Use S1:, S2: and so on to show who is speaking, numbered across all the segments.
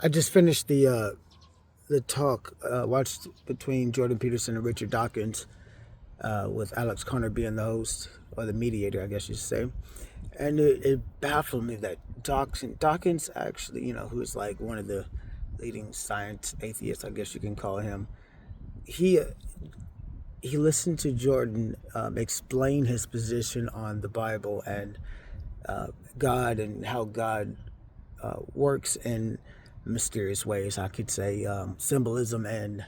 S1: I just finished the talk watched between Jordan Peterson and Richard Dawkins, with Alex Connor being the host or the mediator, I guess you should say. And it baffled me that Dawkins actually, who is like one of the leading science atheists, I guess you can call him. He he listened to Jordan explain his position on the Bible and God, and how God works in mysterious ways. I could say symbolism and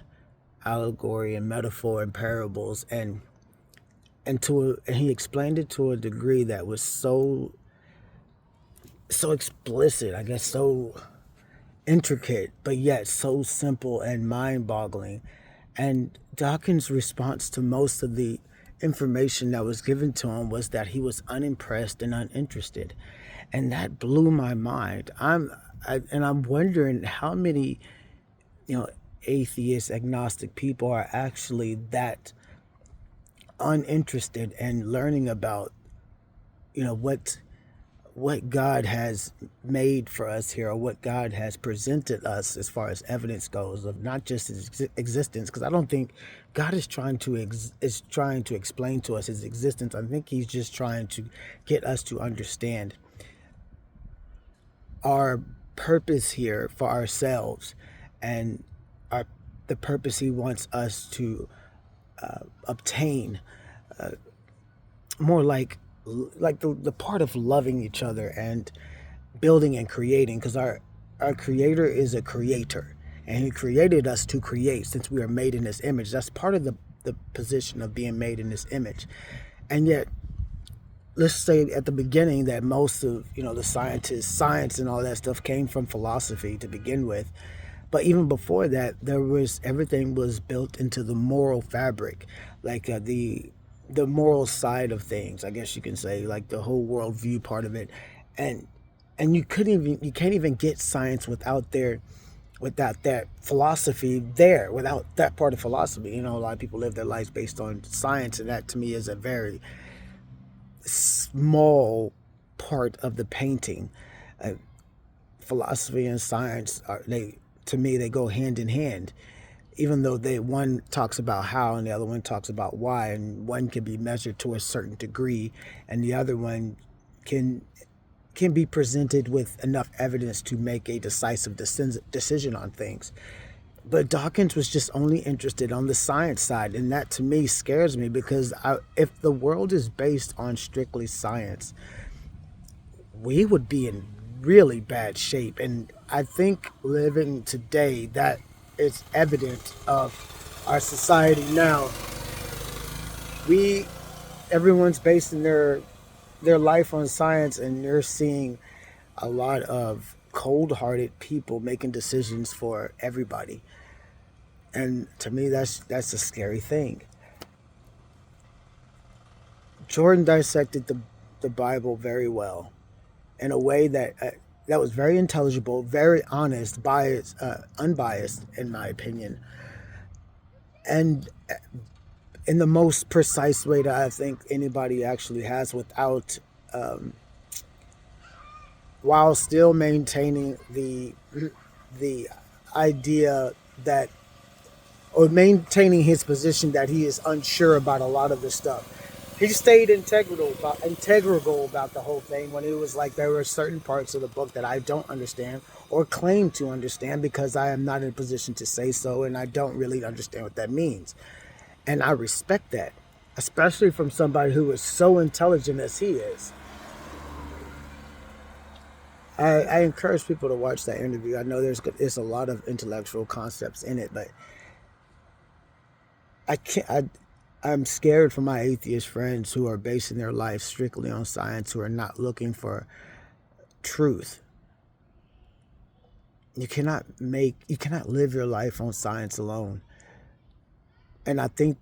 S1: allegory and metaphor and parables, and he explained it to a degree that was so explicit, I guess, so intricate, but yet so simple and mind-boggling. And Dawkins' response to most of the information that was given to him was that he was unimpressed and uninterested, and that blew my mind. I'm wondering how many you know atheist, agnostic people are actually that uninterested in learning about what God has made for us here, or what God has presented us as far as evidence goes of not just his existence. Because I don't think God is trying to explain to us his existence. I think he's just trying to get us to understand our purpose here for ourselves, and our the purpose he wants us to obtain, more like the part of loving each other and building and creating, because our creator is a creator, and he created us to create, since we are made in his image. That's part of the position of being made in his image. And yet, let's say at the beginning that most of the science and all that stuff came from philosophy to begin with. But even before that, everything was built into the moral fabric, like the moral side of things, I guess you can say, like the whole worldview part of it. and and you can't even get science without that philosophy there, without that part of philosophy. A lot of people live their lives based on science, and that to me is a very small part of the painting. Uh, Philosophy and science to me, they go hand in hand, even though one talks about how and the other one talks about why, and one can be measured to a certain degree, and the other one can can be presented with enough evidence to make a decisive decision on things. But Dawkins was just only interested on the science side, and that to me scares me, because if the world is based on strictly science, we would be in really bad shape. And I think living today, that is evident of our society now. We Everyone's basing their life on science, and you're seeing a lot of cold-hearted people making decisions for everybody. And to me, that's a scary thing. Jordan dissected the Bible very well, in a way that was very intelligible, very honest, biased, unbiased, in my opinion, and in the most precise way that I think anybody actually has, without, while still maintaining the idea that, or maintaining his position that he is unsure about a lot of the stuff. He stayed integral about the whole thing, when it was like there were certain parts of the book that I don't understand or claim to understand, because I am not in a position to say so, and I don't really understand what that means. And I respect that, especially from somebody who is so intelligent as he is. I encourage people to watch that interview. I know there's a lot of intellectual concepts in it, but I can't. I'm scared for my atheist friends who are basing their life strictly on science, who are not looking for truth. You cannot live your life on science alone. And I think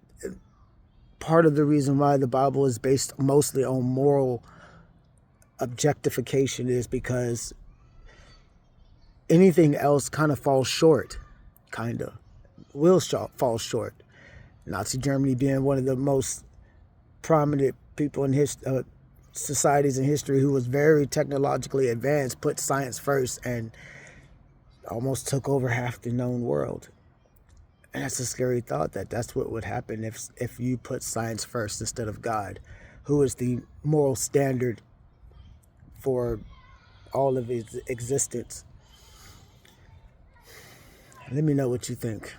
S1: part of the reason why the Bible is based mostly on moral objectification is because anything else kind of falls short, kind of fall short. Nazi Germany being one of the most prominent people in societies in history, who was very technologically advanced, put science first, and almost took over half the known world. And that's a scary thought, that that's what would happen if you put science first instead of God, who is the moral standard for all of its existence. Let me know what you think.